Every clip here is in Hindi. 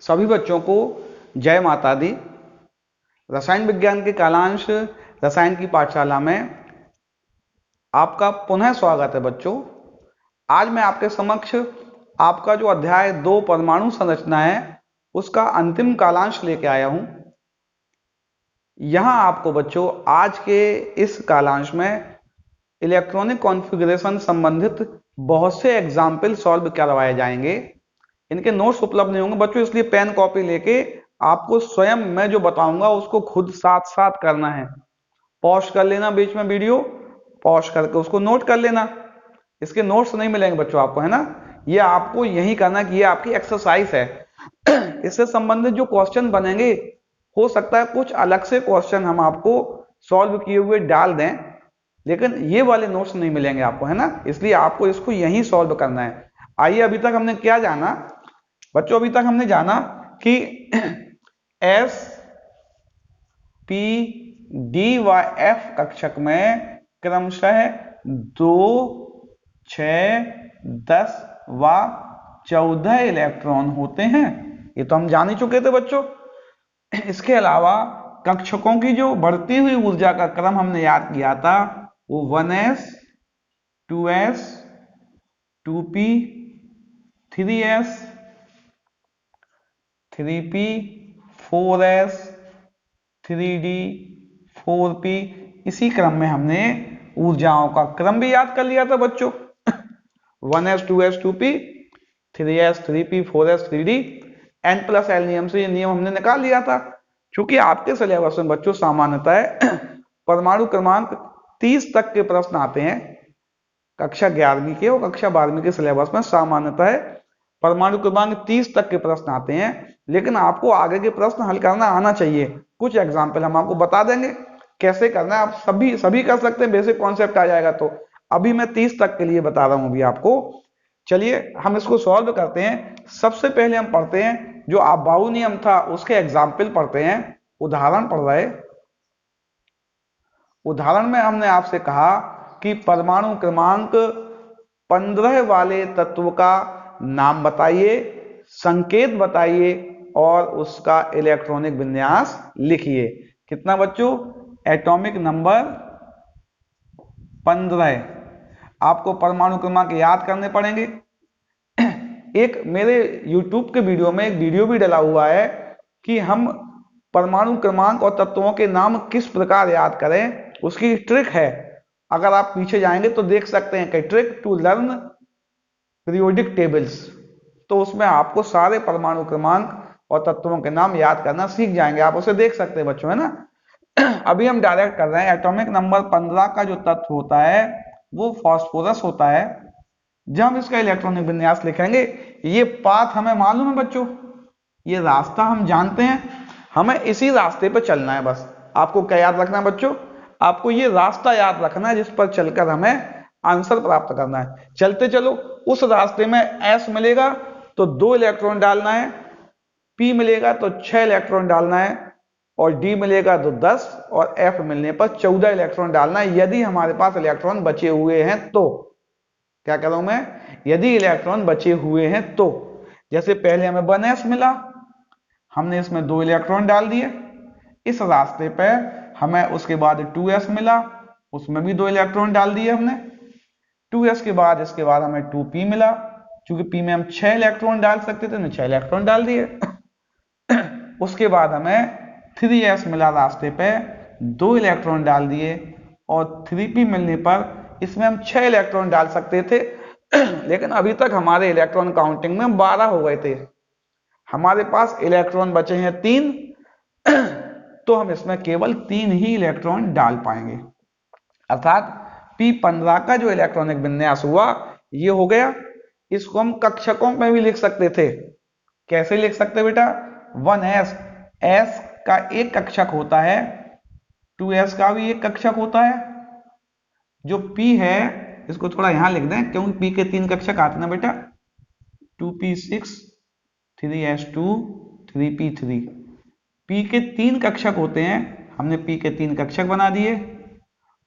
सभी बच्चों को जय माता दी। रसायन विज्ञान के कालांश रसायन की पाठशाला में आपका पुनः स्वागत है बच्चों। आज मैं आपके समक्ष आपका जो अध्याय 2 परमाणु संरचना है उसका अंतिम कालांश लेके आया हूं। यहां आपको बच्चों आज के इस कालांश में इलेक्ट्रॉनिक कॉन्फ़िगरेशन संबंधित बहुत से एग्जाम्पल सॉल्व करवाए जाएंगे। इनके नोट्स उपलब्ध नहीं होंगे बच्चों, इसलिए पेन कॉपी लेके आपको स्वयं मैं जो बताऊंगा उसको खुद साथ साथ करना है। पॉज कर लेना, बीच में वीडियो पॉज करके उसको नोट कर लेना। इसके नोट्स नहीं मिलेंगे बच्चों आपको, है ना। ये आपको यही करना कि ये आपकी एक्सरसाइज है। इससे संबंधित जो क्वेश्चन बनेंगे हो सकता है कुछ अलग से क्वेश्चन हम आपको सॉल्व किए हुए डाल दें, लेकिन ये वाले नोट्स नहीं मिलेंगे आपको, है ना। इसलिए आपको इसको यहीं सॉल्व करना है। आइए, अभी तक हमने क्या जाना बच्चों? अभी तक हमने जाना कि एस पी डी व एफ कक्षक में क्रमशः 2, 6, 10 व 14 इलेक्ट्रॉन होते हैं। ये तो हम जान ही चुके थे बच्चों। इसके अलावा कक्षकों की जो बढ़ती हुई ऊर्जा का क्रम हमने याद किया था, वो 1s, 2s, 2p, 3s, 3p, 4s, 3d, 4p, इसी क्रम में हमने ऊर्जाओं का क्रम भी याद कर लिया था बच्चों। 1s, 2s, 2p, 3s, 3p, 4s, 3d, n+l नियम से ये नियम हमने निकाल लिया था। क्योंकि आपके सिलेबस में बच्चों सामान्यतः परमाणु क्रमांक 30 तक के प्रश्न आते हैं। कक्षा 11वीं के और कक्षा 12वीं के सिलेबस में सामान्यतः परमाणु क्रमांक 30 तक के प्रश्न आते हैं, लेकिन आपको आगे के प्रश्न हल करना आना चाहिए। कुछ एग्जाम्पल हम आपको बता देंगे कैसे करना है। आप सभी कर सकते हैं, बेसिक कॉन्सेप्ट आ जाएगा। तो अभी मैं 30 तक के लिए बता रहा हूं अभी आपको। चलिए हम इसको सॉल्व करते हैं। सबसे पहले हम पढ़ते हैं जो अबाऊ नियम था उसके एग्जाम्पल पढ़ते हैं। उदाहरण पढ़ रहे। उदाहरण में हमने आपसे कहा कि परमाणु क्रमांक 15 वाले तत्व का नाम बताइए, संकेत बताइए और उसका इलेक्ट्रॉनिक विन्यास लिखिए। कितना बच्चों? Atomic number 15। आपको परमाणु क्रमांक याद करने पड़ेंगे। एक मेरे YouTube के वीडियो में एक वीडियो भी डाला हुआ है कि हम परमाणु क्रमांक और तत्वों के नाम किस प्रकार याद करें, उसकी ट्रिक है। अगर आप पीछे जाएंगे तो देख सकते हैं कि trick to learn periodic tables. तो उसमें आपको सारे परमाणु क्रमांक और तत्वों के नाम याद करना सीख जाएंगे। आप उसे देख सकते हैं बच्चों, है ना। अभी हम डायरेक्ट कर रहे हैं। एटॉमिक नंबर 15 का जो तत्व होता है वो फास्फोरस होता है। जब हम इसका इलेक्ट्रॉनिक विन्यास लिखेंगे, ये पाथ हमें मालूम है बच्चों, ये रास्ता हम जानते हैं, हमें इसी रास्ते पर चलना है। बस आपको क्या याद रखना है बच्चों? आपको ये रास्ता याद रखना है जिस पर चलकर हमें आंसर प्राप्त करना है। चलते चलो, उस रास्ते में S मिलेगा तो 2 इलेक्ट्रॉन डालना है, P मिलेगा तो 6 इलेक्ट्रॉन डालना है, और D मिलेगा तो 10, और F मिलने पर 14 इलेक्ट्रॉन डालना है। यदि हमारे पास इलेक्ट्रॉन बचे हुए हैं तो क्या करूं मैं? यदि इलेक्ट्रॉन बचे हुए हैं तो जैसे पहले हमें 1s मिला, हमने इसमें 2 इलेक्ट्रॉन डाल दिए। इस रास्ते पर हमें उसके बाद 2s मिला, उसमें भी 2 इलेक्ट्रॉन डाल दिए हमने। 2s के बाद इसके बाद हमें 2p मिला, क्योंकि p में हम 6 इलेक्ट्रॉन डाल सकते थे, 6 इलेक्ट्रॉन डाल दिए। उसके बाद हमें 3s मिला, रास्ते पे 2 इलेक्ट्रॉन डाल दिए, और 3p मिलने पर इसमें हम 6 इलेक्ट्रॉन डाल सकते थे, लेकिन अभी तक हमारे इलेक्ट्रॉन काउंटिंग में 12 हो गए थे। हमारे पास इलेक्ट्रॉन बचे हैं 3, तो हम इसमें केवल 3 ही इलेक्ट्रॉन डाल पाएंगे। अर्थात P15 का जो इलेक्ट्रॉनिक विन्यास हुआ ये हो गया। इसको हम कक्षकों में भी लिख सकते थे। कैसे लिख सकते बेटा? 1s, s का एक कक्षक होता है, 2s का भी एक कक्षक होता है। जो P है इसको थोड़ा यहां लिख दें, क्योंकि P के 3 कक्षक आते ना बेटा। 2p6, 3s2, 3p3। P के 3 कक्षक होते हैं, हमने P के 3 कक्षक बना दिए,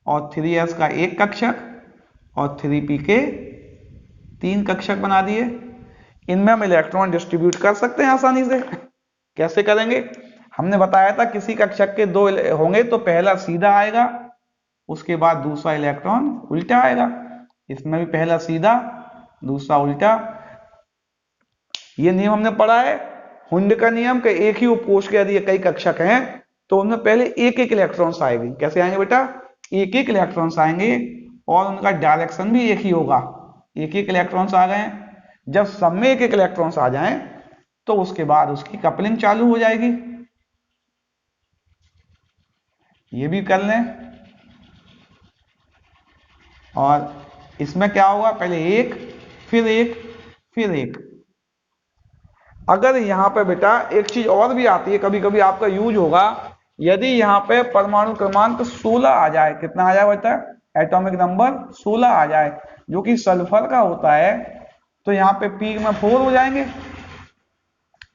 और 3s का एक कक्षक और 3p के 3 कक्षक बना दिए। इनमें हम इलेक्ट्रॉन डिस्ट्रीब्यूट कर सकते हैं आसानी से। कैसे करेंगे? हमने बताया था किसी कक्षक के दो होंगे तो पहला सीधा आएगा, उसके बाद दूसरा इलेक्ट्रॉन उल्टा आएगा। इसमें भी पहला सीधा, दूसरा उल्टा। ये नियम हमने पढ़ा है हुंड का नियम के एक ही उपकोष के यदि कई कक्षक हैं तो उनमें पहले एक एक इलेक्ट्रॉन्स आएंगे। कैसे आएंगे बेटा? एक एक इलेक्ट्रॉन्स आएंगे और उनका डायरेक्शन भी एक ही होगा। एक एक इलेक्ट्रॉन्स आ गए, जब सब में एक एक इलेक्ट्रॉन्स आ जाएं तो उसके बाद उसकी कपलिंग चालू हो जाएगी। ये भी कर लें। और इसमें क्या होगा? पहले एक, फिर एक, फिर एक। अगर यहां पे बेटा एक चीज और भी आती है, कभी कभी आपका यूज होगा, यदि यहां पे परमाणु क्रमांक 16 आ जाए, कितना आ जाए बेटा? एटॉमिक नंबर 16 आ जाए, जो कि सल्फर का होता है, तो यहाँ पे पी में 4 हो जाएंगे।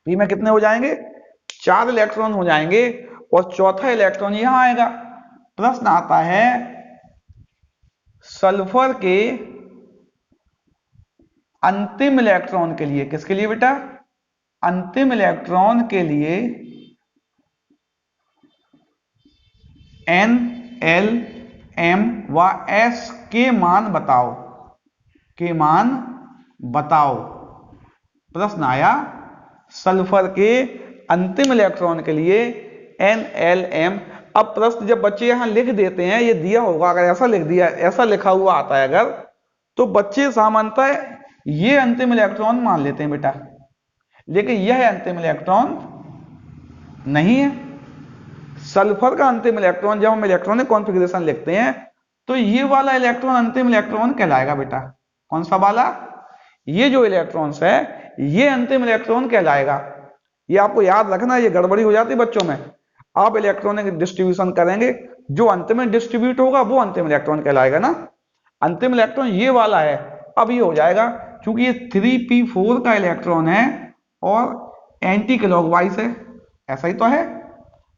पी में कितने हो जाएंगे? 4 इलेक्ट्रॉन हो जाएंगे और चौथा इलेक्ट्रॉन यहां आएगा। प्रश्न आता है सल्फर के अंतिम इलेक्ट्रॉन के लिए, किसके लिए बेटा? अंतिम इलेक्ट्रॉन के लिए N, L, M व S के मान बताओ, के मान बताओ। प्रश्न आया सल्फर के अंतिम इलेक्ट्रॉन के लिए N, L, M। अब प्रश्न जब बच्चे यहां लिख देते हैं, ये दिया होगा, अगर ऐसा लिख दिया, ऐसा लिखा हुआ आता है अगर, तो बच्चे सामान्यतः ये अंतिम इलेक्ट्रॉन मान लेते हैं बेटा, लेकिन यह अंतिम इलेक्ट्रॉन नहीं है। सल्फर का अंतिम इलेक्ट्रॉन, जब हम इलेक्ट्रॉनिक कॉन्फ़िगरेशन लिखते हैं तो ये वाला इलेक्ट्रॉन अंतिम इलेक्ट्रॉन कहलाएगा बेटा। कौन सा वाला? ये जो इलेक्ट्रॉन्स है ये अंतिम इलेक्ट्रॉन कहलाएगा। ये आपको याद रखना, ये गड़बड़ी हो जाती है बच्चों में। आप इलेक्ट्रॉनिक डिस्ट्रीब्यूशन करेंगे, जो अंत में डिस्ट्रीब्यूट होगा वो अंतिम इलेक्ट्रॉन कहलाएगा ना। अंतिम इलेक्ट्रॉन ये वाला है, अब ये हो जाएगा क्योंकि ये 3p4 का इलेक्ट्रॉन है और एंटी क्लॉकवाइज है, ऐसा ही तो है।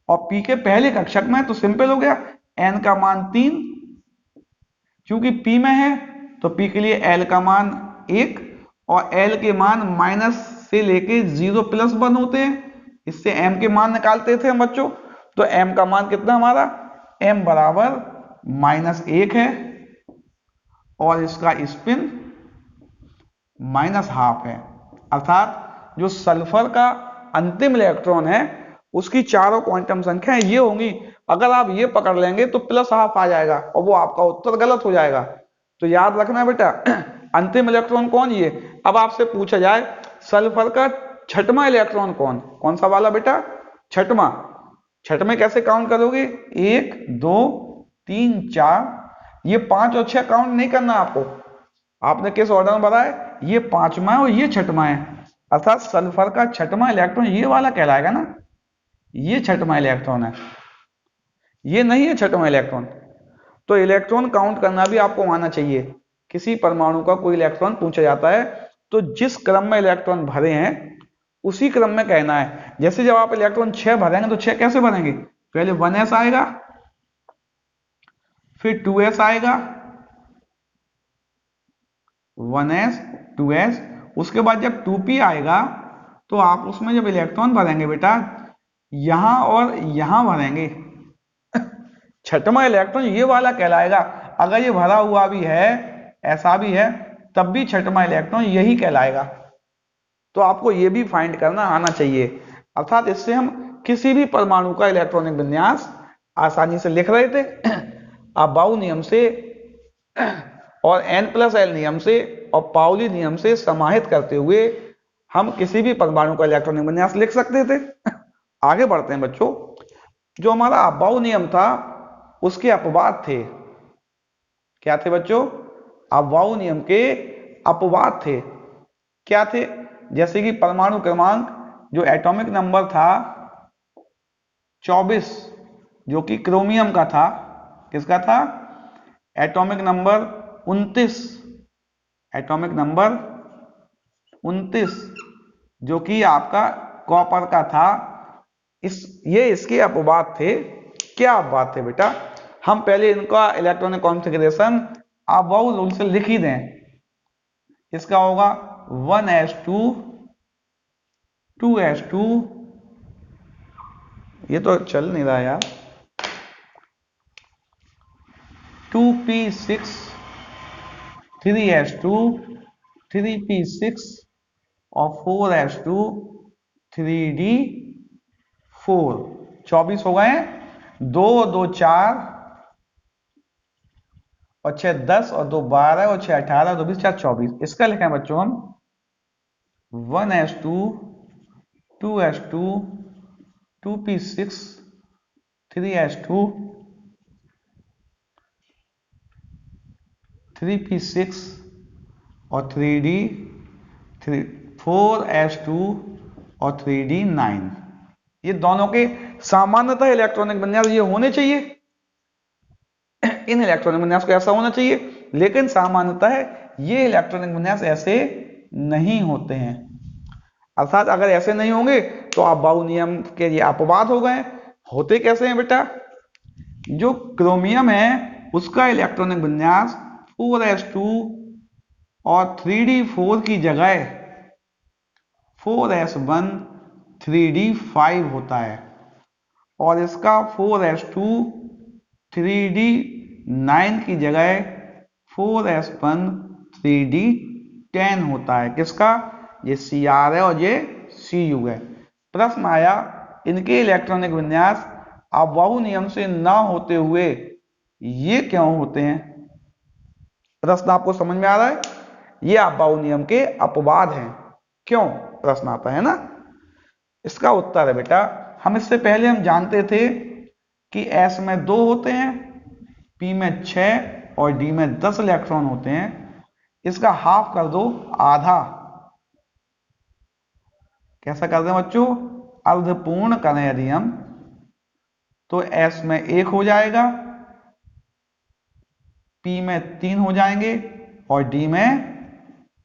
और p के पहले कक्षक में, तो सिंपल हो गया, n का मान 3, क्योंकि p में है तो p के लिए l का मान 1 और l के मान माइनस से लेके 0+1 होते हैं। इससे m के मान निकालते थे हम बच्चों, तो m का मान कितना हमारा? m बराबर -1 है और इसका स्पिन -12 है। अर्थात जो सल्फर का अंतिम इलेक्ट्रॉन है उसकी चारों क्वांटम संख्याएं ये होंगी। अगर आप ये पकड़ लेंगे तो +12 आ जाएगा और वो आपका उत्तर गलत हो जाएगा। तो याद रखना बेटा अंतिम इलेक्ट्रॉन कौन? ये। अब आपसे पूछा जाए सल्फर का छठवां इलेक्ट्रॉन कौन? कौन सा वाला बेटा? छठवां। छठवें कैसे काउंट करोगे? 1, 2, 3, 4, ये 5 और 6 काउंट नहीं करना आपको। आपने किस ऑर्डर में भरा है? ये 5वां है और ये 6वां है। अर्थात सल्फर का छठवां इलेक्ट्रॉन ये वाला कहलाएगा ना, ये 6वां इलेक्ट्रॉन है, ये नहीं है 6वां इलेक्ट्रॉन। तो इलेक्ट्रॉन काउंट करना भी आपको आना चाहिए। किसी परमाणु का कोई इलेक्ट्रॉन पूछा जाता है तो जिस क्रम में इलेक्ट्रॉन भरे हैं उसी क्रम में कहना है। जैसे जब आप इलेक्ट्रॉन 6 भरेंगे तो 6 कैसे भरेंगे? पहले 1s आएगा, फिर 2s आएगा, 1s 2s, उसके बाद जब 2p आएगा तो आप उसमें जब इलेक्ट्रॉन भरेंगे बेटा यहां और यहां भरेंगे, 6वां इलेक्ट्रॉन ये वाला कहलाएगा। अगर ये भरा हुआ भी है, ऐसा भी है, तब भी 6वां इलेक्ट्रॉन यही कहलाएगा। तो आपको ये भी फाइंड करना आना चाहिए। अर्थात इससे हम किसी भी परमाणु का इलेक्ट्रॉनिक विन्यास आसानी से लिख रहे थे। अबाउ नियम से और n+l नियम से और पाउली नियम से समाहित करते हुए हम किसी भी परमाणु का इलेक्ट्रॉनिक विन्यास लिख सकते थे। आगे बढ़ते हैं बच्चों। जो हमारा अबाउ नियम था उसके अपवाद थे। क्या थे बच्चों? अबाउ नियम के अपवाद थे। क्या थे? जैसे कि परमाणु क्रमांक जो एटॉमिक नंबर था 24, जो कि क्रोमियम का था। किसका था? एटॉमिक नंबर 29, एटॉमिक नंबर 29 जो कि आपका कॉपर का था। ये इसके अपवाद थे। क्या अपवाद थे बेटा? हम पहले इनका इलेक्ट्रॉनिक कॉन्फ़िगरेशन अबाउ रूल से लिख ही दें। इसका होगा 1s2 2s2 ये तो चल नहीं रहा यार। 2p6 3s2 3p6 और 4s2 3d4 24 हो गए। 2 2 4 और 6 10 और 2 12 और 6 18 2 20 4 24। इसका लिखें बच्चों हम 1s2 2s2 2p6 3s2 3p6 और 4s2 और 3d9। ये दोनों के सामान्यतः इलेक्ट्रॉनिक विन्यास ये होने चाहिए, इन इलेक्ट्रॉनिक विन्यास को ऐसा होना चाहिए, लेकिन सामान्यतः ये इलेक्ट्रॉनिक विन्यास ऐसे नहीं होते हैं। अर्थात अगर ऐसे नहीं होंगे तो आप बाउ नियम के ये अपवाद हो गए। होते कैसे हैं बेटा? जो क्रोमियम है उसका इलेक्ट्रॉनिक विन्यास 4s2 और 3d4 की जगह 4s1 3d5 होता है, और इसका 4s2 3d9 की जगह 4s1 3d10 होता है। किसका? ये Cr है और ये Cu है। प्रश्न आया इनके इलेक्ट्रॉनिक विन्यास अबाउ नियम से ना होते हुए ये क्यों होते हैं? प्रश्न आपको समझ में आ रहा है? ये अबाउ नियम के अपवाद हैं। क्यों प्रश्न आता है ना? इसका उत्तर है बेटा, हम इससे पहले हम जानते थे कि S में 2 होते हैं, P में 6 और D में 10 इलेक्ट्रॉन होते हैं। इसका हाफ कर दो, आधा। कैसा कर दें बच्चों? अर्धपूर्ण करें यदि हम तो S में 1 हो जाएगा, P में 3 हो जाएंगे और D में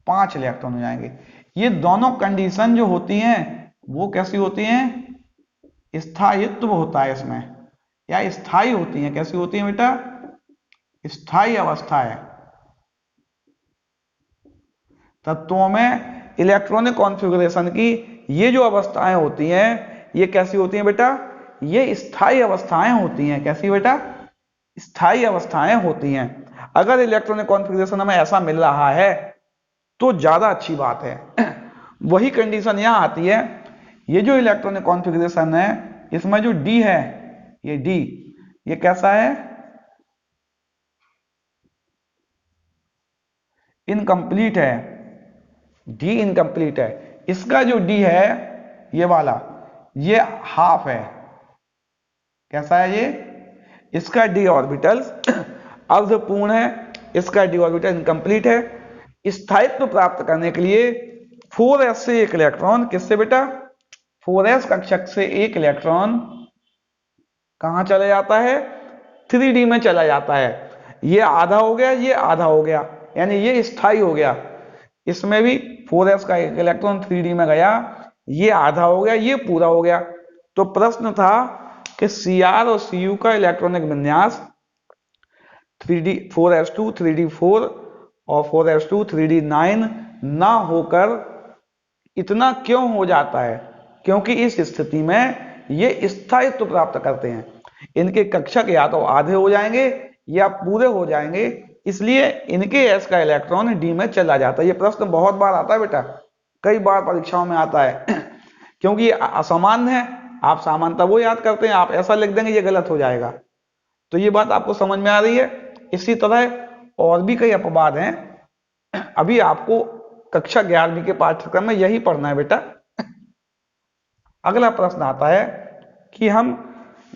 5 इलेक्ट्रॉन हो जाएंगे। ये दोनों कंडीशन जो होती हैं वो कैसी होती हैं? स्थायित्व होता है इसमें, या स्थायी होती हैं। कैसी होती हैं बेटा? स्थायी अवस्था है। तत्वों में इलेक्ट्रॉनिक कॉन्फ़िगरेशन की ये जो अवस्थाएं होती हैं ये कैसी होती हैं बेटा? ये स्थायी अवस्थाएं होती हैं। कैसी बेटा? स्थायी अवस्थाएं होती हैं। अगर इलेक्ट्रॉनिक कॉन्फ़िगरेशन हमें ऐसा मिल रहा है तो ज्यादा अच्छी बात है। वही कंडीशन यहां आती है। ये जो इलेक्ट्रॉनिक कॉन्फ़िगरेशन है इसमें जो D है, ये D ये कैसा है? इनकम्प्लीट है। D इनकम्प्लीट है। इसका जो D है ये वाला, ये हाफ है। कैसा है ये? इसका D ऑर्बिटल अर्धपूर्ण है, इसका D ऑर्बिटल इनकम्प्लीट है। स्थायित्व प्राप्त करने के लिए 4s से एक इलेक्ट्रॉन, किससे बेटा? 4s कक्षक से एक इलेक्ट्रॉन कहां चला जाता है? 3d में चला जाता है। ये आधा हो गया, ये आधा हो गया, यानी ये स्थायी हो गया। इसमें भी 4s का एक इलेक्ट्रॉन 3d में गया, ये आधा हो गया, ये पूरा हो गया। तो प्रश्न था कि Cr और Cu का इलेक्ट्रॉनिक विन्यास 4s2 3d4 और 4s2 3d9 ना होकर इतना क्यों हो जाता है? क्योंकि इस स्थिति में ये स्थायित्व प्राप्त करते हैं। इनके कक्षक या तो आधे हो जाएंगे या पूरे हो जाएंगे, इसलिए इनके S का इलेक्ट्रॉन D में चला जाता है। ये प्रश्न बहुत बार आता है बेटा, कई बार परीक्षाओं में आता है। क्योंकि ये असामान्य है, आप समानता वो याद करते हैं, आप ऐसा लिख देंगे ये गलत हो जाएगा। तो ये बात आपको समझ में आ रही है। इसी तरह और भी कई अपवाद हैं, अभी आपको कक्षा 11वीं के पाठ्यक्रम में यही पढ़ना है बेटा। अगला प्रश्न आता है कि हम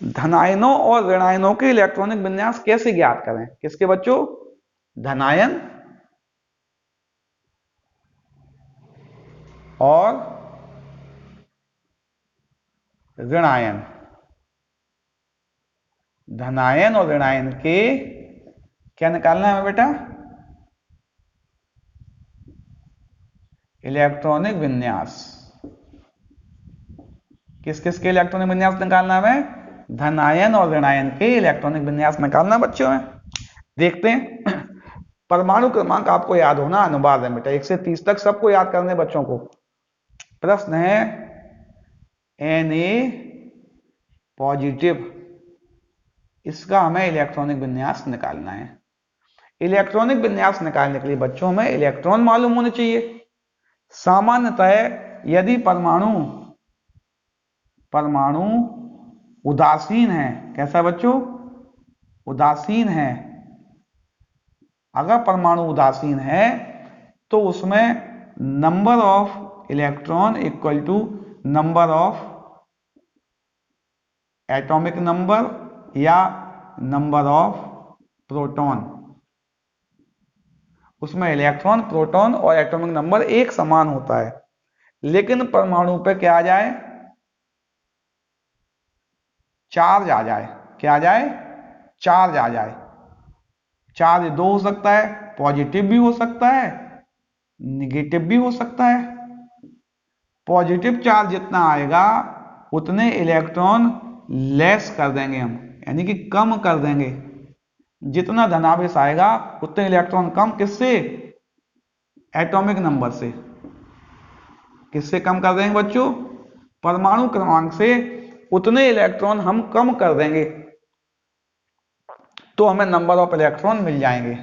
धनायनों और ऋणायनों के इलेक्ट्रॉनिक विन्यास कैसे ज्ञात करें? किसके बच्चों? धनायन और ऋणायन। धनायन और ऋणायन के क्या निकालना है हमें बेटा? इलेक्ट्रॉनिक विन्यास। किस किस के इलेक्ट्रॉनिक विन्यास निकालना है हमें? धनायन और ऋणायन के इलेक्ट्रॉनिक विन्यास निकालना बच्चों में। देखते हैं। परमाणु क्रमांक आपको याद होना अनिवार्य है बेटा, 1 से 30 तक सबको याद करने बच्चों को। प्रश्न है Na पॉजिटिव। इसका हमें इलेक्ट्रॉनिक विन्यास निकालना है। इलेक्ट्रॉनिक विन्यास निकालने के लिए बच्चों हमें इलेक्ट्रॉन मालूम होने चाहिए। सामान्यतः यदि परमाणु उदासीन है, कैसा बच्चों, उदासीन है, अगर परमाणु उदासीन है तो उसमें number of electron equal to number of atomic number या नंबर ऑफ प्रोटॉन। उसमें इलेक्ट्रॉन, प्रोटॉन और एटॉमिक नंबर एक समान होता है। लेकिन परमाणु पे क्या आ जाए, चार्ज आ जाए। क्या आ जाए, चार्ज आ जाए। चार्ज दो हो सकता है, पॉजिटिव भी हो सकता है, निगेटिव भी हो सकता है। पॉजिटिव चार्ज जितना आएगा उतने इलेक्ट्रॉन लेस कर देंगे हम, यानी कि कम कर देंगे। जितना धनावेश आएगा उतने इलेक्ट्रॉन कम, किससे, एटॉमिक नंबर से। किससे कम कर देंगे बच्चों, परमाणु क्रमांक से उतने इलेक्ट्रॉन हम कम कर देंगे तो हमें नंबर ऑफ इलेक्ट्रॉन मिल जाएंगे।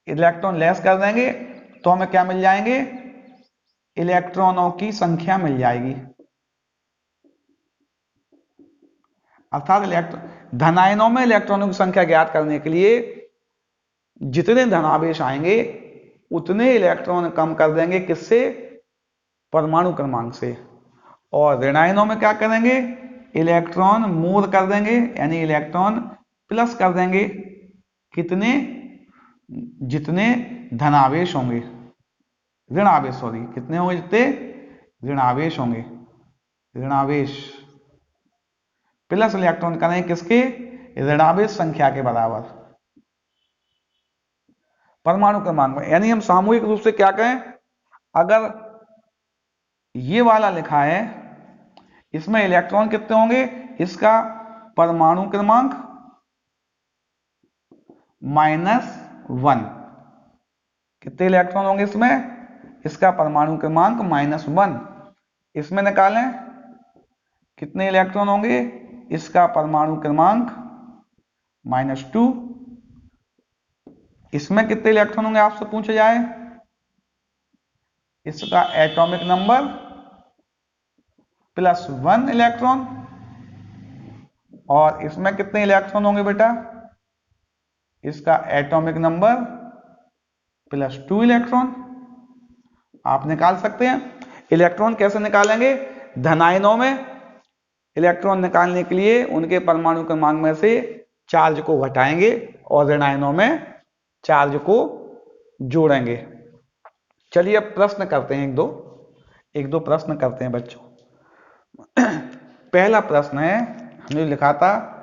इलेक्ट्रॉन लेस कर देंगे तो हमें क्या मिल जाएंगे, इलेक्ट्रॉनों की संख्या मिल जाएगी। अर्थात धनायनों में इलेक्ट्रॉनों की संख्या ज्ञात करने के लिए जितने धनावेश आएंगे उतने इलेक्ट्रॉन कम कर देंगे, किससे, परमाणु क्रमांक से। और ऋणायनों में क्या करेंगे, इलेक्ट्रॉन मूव कर देंगे, यानी इलेक्ट्रॉन प्लस कर देंगे। कितने, जितने धनावेश होंगे, ऋणावेश सॉरी, कितने होंगे, जितने ऋणावेश होंगे, ऋणावेश प्लस इलेक्ट्रॉन करेंगे किसके, ऋणावेश संख्या के बराबर परमाणु क्रमांक में। यानी हम सामूहिक रूप से क्या कहें, अगर ये वाला लिखा है इसमें इलेक्ट्रॉन कितने होंगे, इसका परमाणु क्रमांक -1, कितने इलेक्ट्रॉन होंगे इसमें, इसका परमाणु क्रमांक -1। इसमें निकालें कितने इलेक्ट्रॉन होंगे, इसका परमाणु क्रमांक -2। इसमें कितने इलेक्ट्रॉन होंगे आपसे पूछा जाए, इसका एटॉमिक नंबर +1 इलेक्ट्रॉन। और इसमें कितने इलेक्ट्रॉन होंगे बेटा, इसका एटॉमिक नंबर +2 इलेक्ट्रॉन। आप निकाल सकते हैं। इलेक्ट्रॉन कैसे निकालेंगे, धनायनों में इलेक्ट्रॉन निकालने के लिए उनके परमाणु क्रमांक में से चार्ज को घटाएंगे और ऋणायनों में चार्ज को जोड़ेंगे। चलिए अब प्रश्न करते हैं, एक दो प्रश्न करते हैं बच्चों। पहला प्रश्न है, हमने लिखा था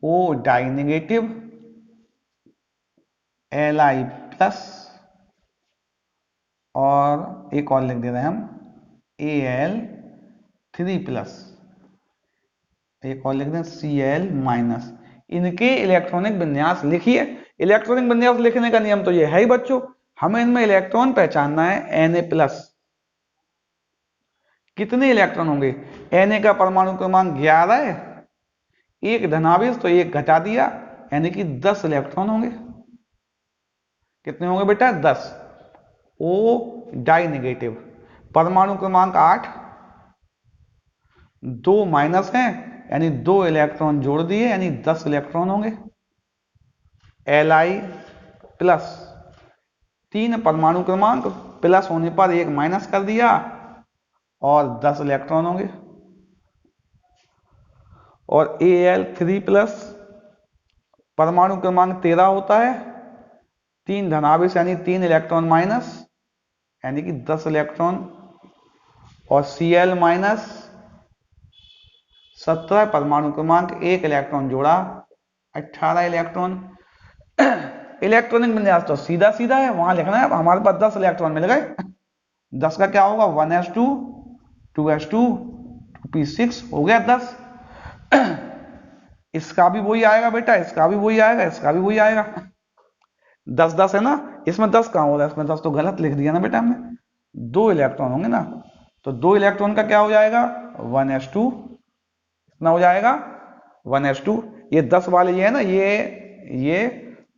Na+O डाई नेगेटिव, Li+ और एक और लिख दे रहे हैं हम Al3+, एक और लिख दें Cl-। इनके इलेक्ट्रॉनिक विन्यास लिखिए। इलेक्ट्रॉनिक विन्यास लिखने का नियम तो ये है ही बच्चों, हमें इनमें इलेक्ट्रॉन पहचानना है। Na+, कितने इलेक्ट्रॉन होंगे, Na का परमाणु क्रमांक 11 है, एक धनावेश तो एक घटा दिया, यानी कि 10 इलेक्ट्रॉन होंगे। कितने होंगे बेटा, 10। O डाई नेगेटिव, परमाणु क्रमांक 8, 2 माइनस है, यानी 2 इलेक्ट्रॉन जोड़ दिए, यानी 10 इलेक्ट्रॉन होंगे। Li+, 3 परमाणु क्रमांक, प्लस होने पर एक माइनस कर दिया और 10 इलेक्ट्रॉन होंगे। और Al3+, परमाणु क्रमांक 13 होता है, 3 धनावेश यानी 3 इलेक्ट्रॉन माइनस, यानी कि 10 इलेक्ट्रॉन। और Cl-, 17 परमाणु क्रमांक, 1 इलेक्ट्रॉन जोड़ा, 18 इलेक्ट्रॉन। इलेक्ट्रॉनिक विन्यास तो सीधा सीधा है, वहां लिखना है हमारे पास 10 इलेक्ट्रॉन मिल गए। 10 का क्या होगा, 1s2 2s2 2p6 हो गया 10। इसका भी वही आएगा बेटा, इसका भी वही आएगा, इसका भी वही आएगा। 10 10 है ना, इसमें 10 कहां हो रहा है, इसमें 10 तो गलत लिख दिया ना बेटा हमने, 2 इलेक्ट्रॉन होंगे ना, तो 2 इलेक्ट्रॉन का क्या हो जाएगा 1s2, कितना हो जाएगा 1s2। ये 10 वाले ये है ना, ये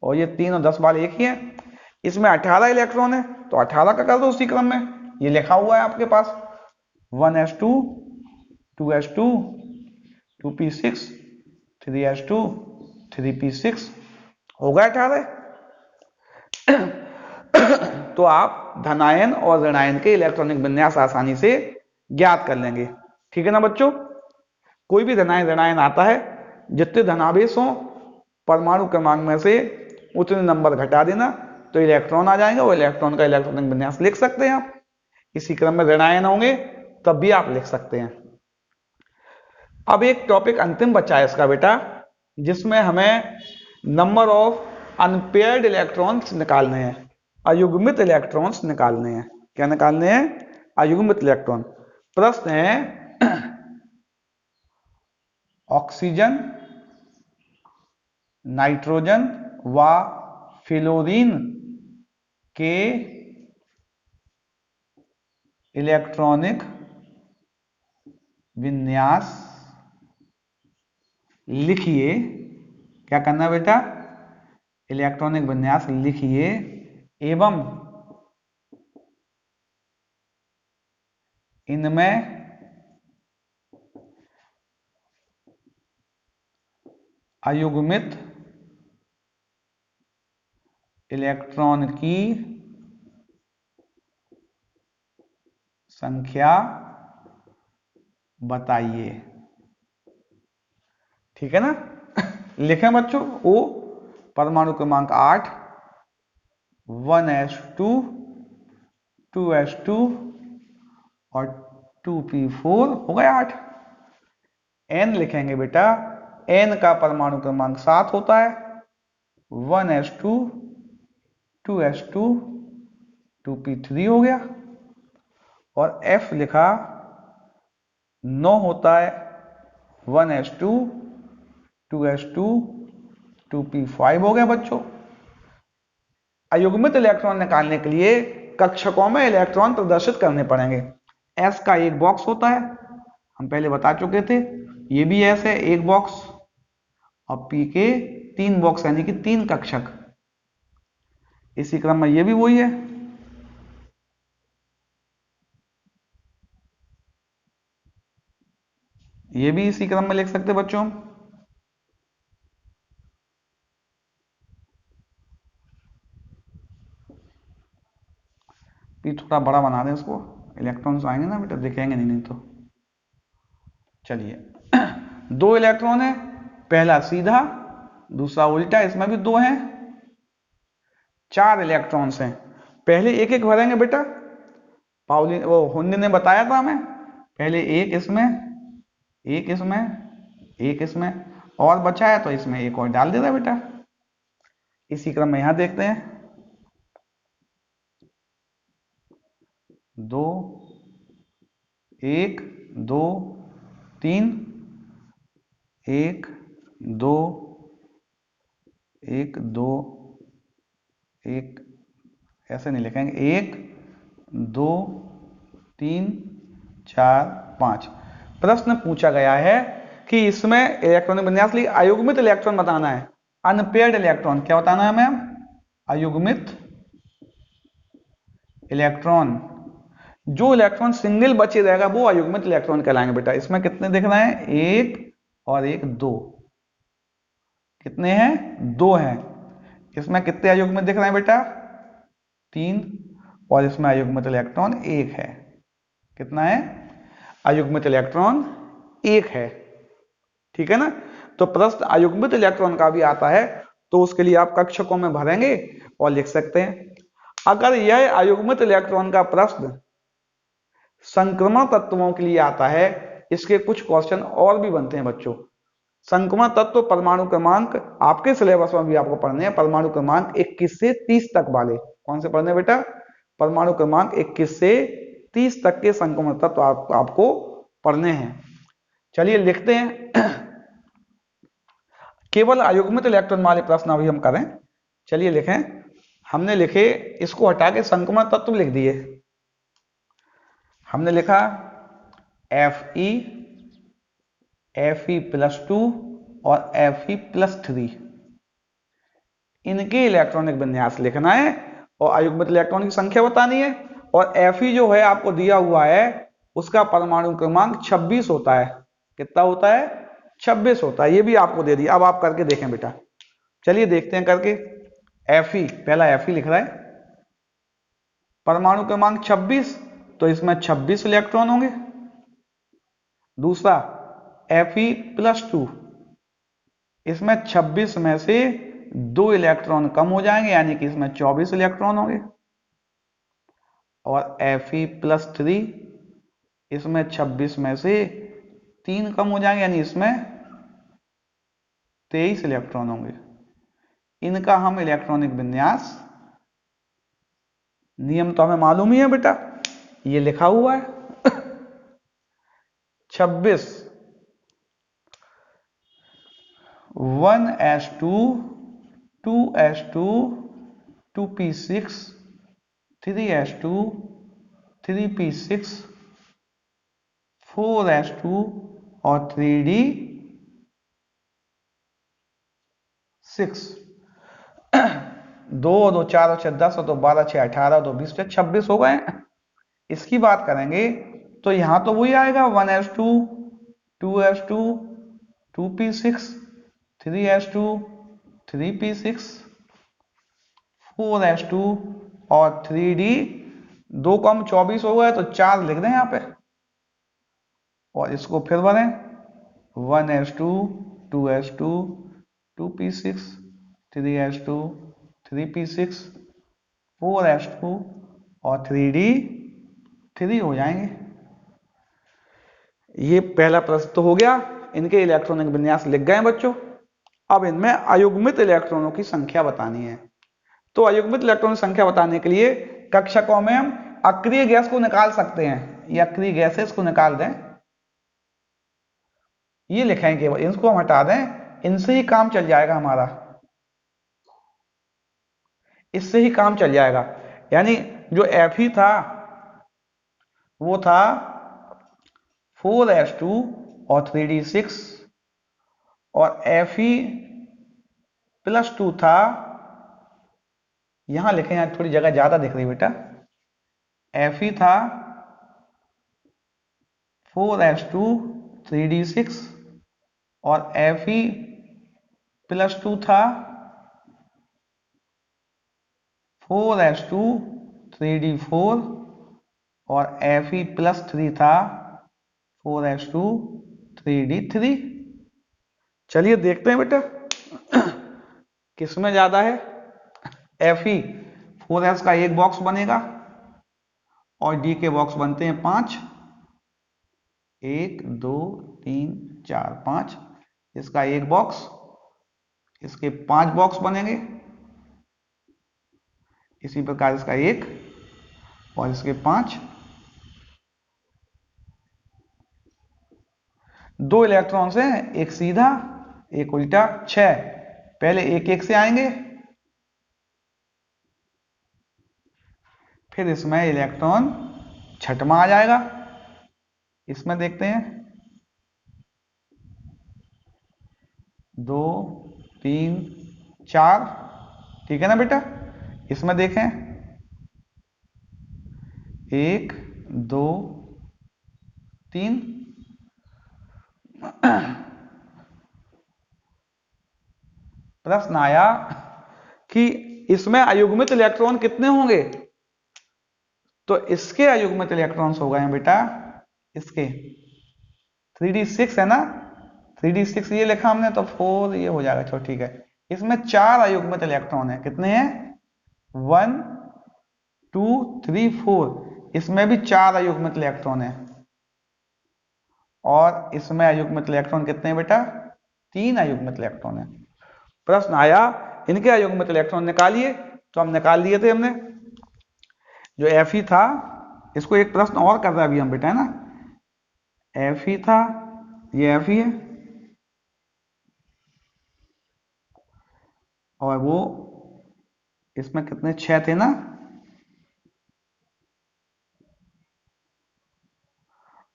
और ये 3 और 10 वाले एक ही है। इसमें 18 इलेक्ट्रॉन है तो 18 का कर दो उसी क्रम में, ये लिखा हुआ है आपके पास 1s2 2s2 2p6 3s2 3p6 हो गया 18। तो आप धनायन और ऋणायन के इलेक्ट्रॉनिक विन्यास आसानी से ज्ञात कर लेंगे। ठीक है ना बच्चों, कोई भी धनायन ऋणायन आता है, जितने धनावेश हों परमाणु क्रमांक में से उतने नंबर घटा देना तो इलेक्ट्रॉन आ जाएंगे, वो इलेक्ट्रॉन का इलेक्ट्रॉनिक विन्यास लिख सकते हैं आप। इसी क्रम में ऋणायन होंगे तब भी आप लिख सकते हैं। अब एक टॉपिक अंतिम बचा है इसका बेटा, जिसमें हमें नंबर ऑफ अनपेयर्ड इलेक्ट्रॉन्स निकालने हैं, अयुग्मित इलेक्ट्रॉन्स निकालने हैं। क्या निकालने हैं? अयुग्मित इलेक्ट्रॉन। प्रश्न है ऑक्सीजन, नाइट्रोजन व फ्लोरीन के इलेक्ट्रॉनिक विन्यास लिखिए। क्या करना बेटा? इलेक्ट्रॉनिक विन्यास लिखिए एवं इनमें अयुग्मित इलेक्ट्रॉन की संख्या बताइए। ठीक है ना? लिखें बच्चों, ओ परमाणु क्रमांक 8 1s2 2s2 और 2p4 हो गया 8। n लिखेंगे बेटा, n का परमाणु क्रमांक 7 होता है, 1s2 2s2 2p3 हो गया। और f लिखा 9 होता है, 1s2 2s2 2p5 हो गया बच्चों। अयुग्मित इलेक्ट्रॉन निकालने के लिए कक्षकों में इलेक्ट्रॉन प्रदर्शित करने पड़ेंगे। s का एक बॉक्स होता है, हम पहले बता चुके थे, ये भी s है एक बॉक्स, और p के 3 बॉक्स यानी कि 3 कक्षक। इसी क्रम में ये भी वही है, ये भी इसी क्रम में लिख सकते बच्चों। p थोड़ा बड़ा बना दें इसको, इलेक्ट्रॉन्स आएंगे ना बेटा, दिखेंगे नहीं तो। चलिए 2 इलेक्ट्रॉन है, पहला सीधा दूसरा उल्टा, इसमें भी 2 हैं। 4 इलेक्ट्रॉन्स हैं, पहले एक एक भरेंगे बेटा, पाउलिन वो हुंडी ने बताया था हमें, पहले एक इसमें एक इसमें एक इसमें, और बचा है तो इसमें एक और डाल देता बेटा। इसी क्रम में यहां देखते हैं, 2 1 2 3 1 2 1 2 1, ऐसे नहीं लिखेंगे, 1 2 3 4 5। प्रश्न पूछा गया है कि इसमें इलेक्ट्रॉनिक विन्यास लिए अयुग्मित इलेक्ट्रॉन बताना है, अनपेयर्ड इलेक्ट्रॉन। क्या बताना है हमें? अयुग्मित इलेक्ट्रॉन। जो इलेक्ट्रॉन सिंगल बचे रहेगा वो अयुग्मित इलेक्ट्रॉन कहलाएंगे बेटा। इसमें कितने दिख रहे हैं? 1 और 1 2, कितने हैं? 2 हैं। इसमें कितने अयुग्मित दिख रहे हैं बेटा? 3, और इसमें अयुग्मित इलेक्ट्रॉन 1 है। कितना है? अयुग्मित इलेक्ट्रॉन 1 है। ठीक है ना? तो प्रश्न अयुग्मित इलेक्ट्रॉन का भी आता है तो उसके लिए आप कक्षकों में भरेंगे और लिख सकते हैं। अगर यह अयुग्मित इलेक्ट्रॉन का प्रश्न संक्रमण तत्वों के लिए आता है, इसके कुछ क्वेश्चन और भी बनते हैं बच्चों। संक्रमण तत्व परमाणु क्रमांक आपके सिलेबस में भी आपको पढ़ने हैं, परमाणु क्रमांक 21 से 30 तक वाले। कौन से पढ़ने बेटा? परमाणु क्रमांक 21 से 30 तक के संक्रमण तत्व आपको पढ़ने हैं। चलिए लिखते हैं, केवल अयुग्मित इलेक्ट्रॉन वाले प्रश्न अभी हम करें। चलिए लिखें, हमने लिखे, इसको हटा के संक्रमण तत्व लिख दिए। हमने लिखा Fe+2 और Fe+3, इनके इलेक्ट्रॉनिक विन्यास लिखना है और अयुग्मित इलेक्ट्रॉन की संख्या बतानी है। और Fe जो है आपको दिया हुआ है, उसका परमाणु क्रमांक 26 होता है। कितना होता है? 26 होता है। ये भी आपको दे दिया। अब आप करके देखें बेटा। चलिए देखते हैं करके। Fe, पहला Fe लिख रहा है, परमाणु क्रमांक 26, तो इसमें 26 इलेक्ट्रॉन होंगे। दूसरा Fe+2, इसमें 26 में से 2 इलेक्ट्रॉन कम हो जाएंगे, यानी कि इसमें 24 इलेक्ट्रॉन होंगे। और Fe+3, इसमें 26 में से 3 कम हो जाएंगे, यानी इसमें 23 इलेक्ट्रॉन होंगे। इनका हम इलेक्ट्रॉनिक विन्यास, नियम तो हमें मालूम ही है बेटा, ये लिखा हुआ है 26 1s2 2s2 2p6 3s2 3p6 4s2 और 3d6। 2 2 4 और 6 10 और 2 12 6 18 2 20 26 हो गए। इसकी बात करेंगे तो यहां तो वही आएगा 1s2 2s2 2p6 3s2 3p6 4s2 और 3d, 2 कम 24 हो गए तो 4 लिख दें यहाँ पे और इसको फिर भरें 1s2 2s2 2p6 3s2 3p6 4s2 और 3d 3 हो जाएंगे। ये पहला प्रश्न तो हो गया। इनके इलेक्ट्रॉनिक विन्यास लिख गए बच्चों। अब इनमें अयुग्मित इलेक्ट्रॉनों की संख्या बतानी है। तो अयुग्मित इलेक्ट्रॉन की संख्या बताने के लिए कक्षकों में हम अक्रिय गैस को निकाल सकते हैं, या अक्रिय गैसेस को निकाल दें, ये लिखें केवल, इनको हम हटा दें, इनसे ही काम चल जाएगा हमारा, इससे ही काम चल जाएगा। यानी जो Fe था वो था 4s2 और 3d6, और Fe+2 था, यहां लिखें, यहां थोड़ी जगह ज्यादा दिख रही बेटा, Fe था 4s2 3d6 और Fe+2 था 4s2 3d4 और Fe+3 था 4s2 3d3। चलिए देखते हैं बेटा किसमें ज्यादा है। Fe 4s का एक बॉक्स बनेगा और D के बॉक्स बनते हैं 5, 1 2 3 4 5, इसका एक बॉक्स, इसके 5 बॉक्स बनेंगे, इसी प्रकार इसका एक और इसके 5। 2 इलेक्ट्रॉन्स हैं, एक सीधा एक उल्टा, 6, पहले एक एक से आएंगे, फिर इसमें इलेक्ट्रॉन छठवां आ जाएगा। इसमें देखते हैं 2 3 4, ठीक है ना बेटा। इसमें देखें 1 2 3, प्रश्न आया कि इसमें अयुग्मित इलेक्ट्रॉन कितने होंगे, तो इसके अयुग्मित इलेक्ट्रॉन्स हो गए हैं बेटा, इसके 3d6 है ना, 3d6 ये लिखा हमने, तो 4 ये हो जाएगा, चलो ठीक है। इसमें 4 अयुग्मित इलेक्ट्रॉन है, कितने हैं, 1 2 3 4, इसमें भी 4 अयुग्मित इलेक्ट्रॉन है, और इसमें अयुग्मित इलेक्ट्रॉन कितने हैं बेटा, 3 अयुग्मित इलेक्ट्रॉन है। प्रश्न आया इनके अयुग्मित इलेक्ट्रॉन निकालिए, तो हम निकाल लिए थे हमने। जो Fe था, इसको एक प्रश्न और कर रहा है अभी हम बेटा, है ना, Fe था, ये Fe है, और वो इसमें कितने 6 थे ना,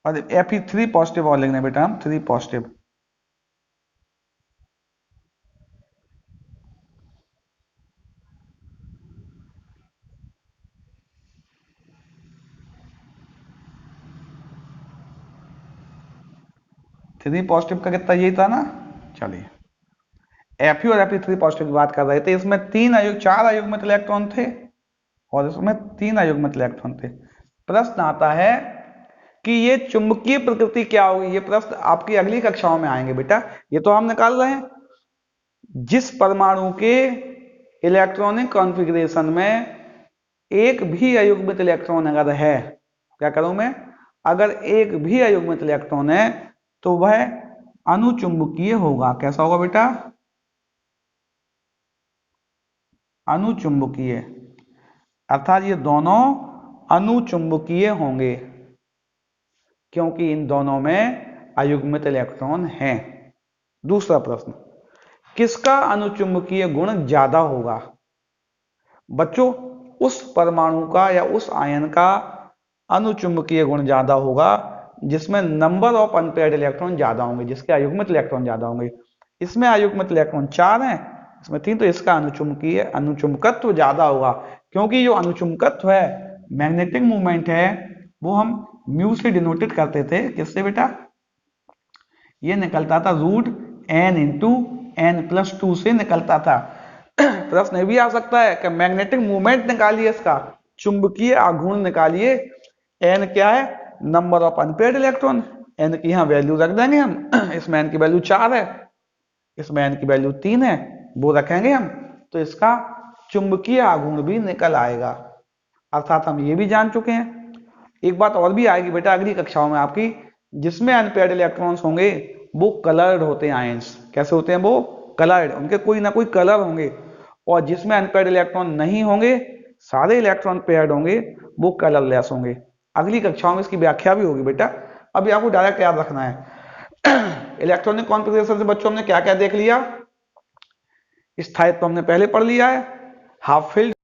और Fe3 पॉजिटिव और लिखना है बेटा हम 3 पॉजिटिव। थ्री पॉजिटिव का कितना यही था ना। चलिए Fe और Fe3 पॉजिटिव की बात कर रहे थे। इसमें 4 अयुग्मित इलेक्ट्रॉन थे और इसमें 3 अयुग्मित इलेक्ट्रॉन थे। प्रश्न आता है कि ये चुंबकीय प्रकृति क्या होगी। ये प्रश्न आपकी अगली कक्षाओं में आएंगे बेटा, ये तो हम निकाल रहे हैं। जिस परमाणु के इलेक्ट्रॉनिक कॉन्फ़िगरेशन में एक भी अयुग्मित इलेक्ट्रॉन अगर है, क्या करूं मैं, अगर एक भी अयुग्मित इलेक्ट्रॉन है तो वह अनुचुंबकीय होगा। कैसा होगा बेटा, अनुचुंबकीय, अर्थात ये दोनों अनुचुंबकीय होंगे क्योंकि इन दोनों में अयुग्मित इलेक्ट्रॉन हैं। दूसरा प्रश्न, किसका अनुचुंबकीय गुण ज्यादा होगा। बच्चों उस परमाणु का या उस आयन का अनुचुंबकीय गुण ज्यादा होगा जिसमें नंबर ऑफ अनपेयर्ड इलेक्ट्रॉन ज्यादा होंगे, जिसके अयुग्मित इलेक्ट्रॉन ज्यादा होंगे। इसमें अयुग्मित इलेक्ट्रॉन 4 हैं, इसमें 3, तो इसका अनुचुंबकत्व ज्यादा होगा क्योंकि जो अनुचुंबकत्व है, मैग्नेटिक मूवमेंट है, वो हम म्यू से डिनोटेड करते थे। किससे बेटा, ये निकलता था √n×n+2 से निकलता था। प्रश्न भी आ सकता है कि मैग्नेटिक मूवमेंट निकालिए, इसका चुंबकीय आघूर्ण निकालिए। n क्या है, number of unpaired electron. n की यहाँ वैल्यू रख देंगे हम। इसमें n की वैल्यू 4 है, इसमें n की वैल्यू 3 है, वो रखेंगे हम, तो इसका चुंबकीय आघूर्ण भी निकल आएगा। अर्थात हम ये भी जान चुके हैं। एक बात और भी आएगी बेटा अगली कक्षाओं में आपकी, जिसमें अनपेयर्ड इलेक्ट्रॉन्स होंगे वो कलर्ड होते हैं आयंस। कैसे होते हैं वो, कलर्ड, उनके कोई ना कोई कलर होंगे। और जिसमें अनपेयर्ड इलेक्ट्रॉन नहीं होंगे, सारे इलेक्ट्रॉन पेयर्ड होंगे, वो कलरलेस होंगे। अगली कक्षाओं में इसकी व्याख्या भी होगी बेटा, अभी आपको डायरेक्ट याद रखना है। इलेक्ट्रॉनिक कॉन्फ़िगरेशन से बच्चों हमने क्या क्या देख लिया। स्थायित्व हमने पहले पढ़ लिया है, हाफ फील्ड